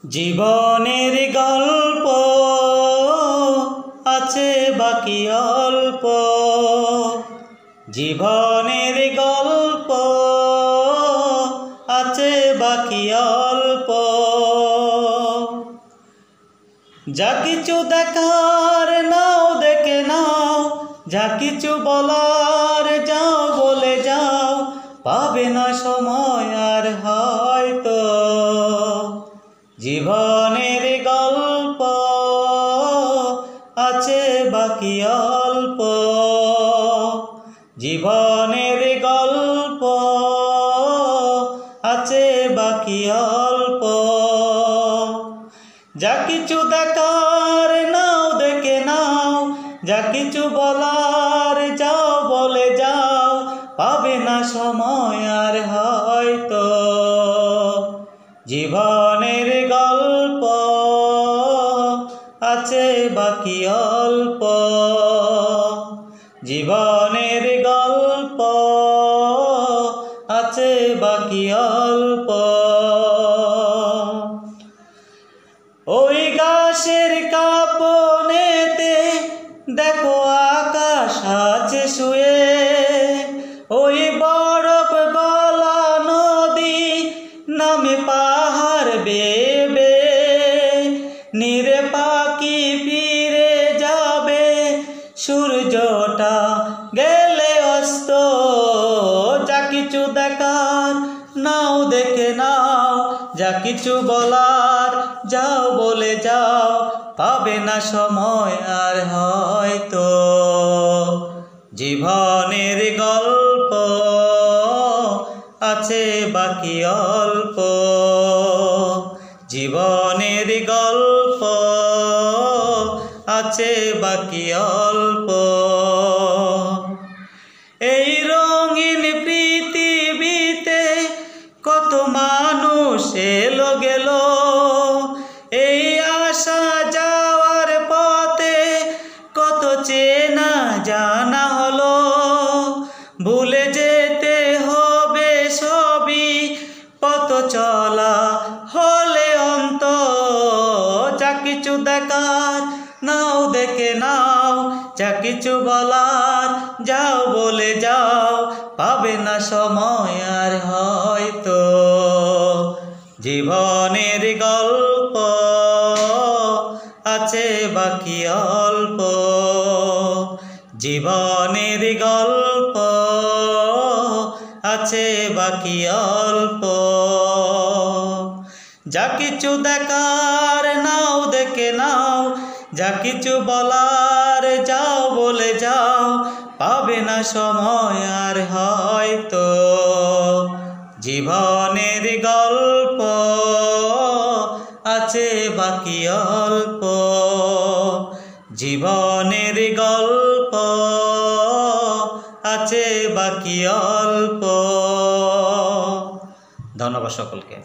জীবনের গল্প আছে বাকি অল্প, জীবনের গল্প আছে বাকি অল্প। যা কিছু দেখার নাও দেখে নাও, যা কিছু বলার যাও বলে যাও, পাবে না সময় আর হয়তো। জীবনের গল্প আছে বাকি অল্প, জীবনের গল্প আছে বাকি অল্প। যা কিছু দেখার নাও দেখে নাও, যা কিছু বলার যাও বলে যাও, পাবে না সময় আর হয়তো। জীবনের গল্প আছে বাকি অল্প, জীবনের গল্প আছে বাকি অল্প। ওই গাছের কাপনেতে দেখো আকাশ আছে শুয়ে, ওই বরফ গলা নদী নামে পাহাড় বেবে। নিরে পাখি ফিরে যাবে, সূর্যটা গেলে অস্ত। যা কিছু দেখার নাও দেখে নাও, যা কিছু বলার যাও বলে যাও, পাবে না সময় আর হয়তো। জীবনের গল্প আছে বাকি অল্প, জীবনের গল্প আছে বাকি অল্প। এই রঙিন পৃথিবীতে কত মানুষ এলো গেল, এই আসা যাওয়ার পথে কত চেনা জানা হলো। ভুলে যেতে হবে সবই পথ চলা হলে অন্ত। যা কিছু দেখার নাও দেখে নাও, যা কিছু বলার যাও বলে যাও, পাবে না সময় আর হয়তো। জীবনের গল্প আছে বাকি অল্প, জীবনের গল্প আছে বাকি অল্প। যা কিছু দেখার নাও দেখে নাও, যা কিছু বলার যাও বলে যাও, পাবে না সময় আর হয়তো। জীবনের গল্প আছে বাকি অল্প, জীবনের গল্প আছে বাকি অল্প। ধন্যবাদ সকলকে।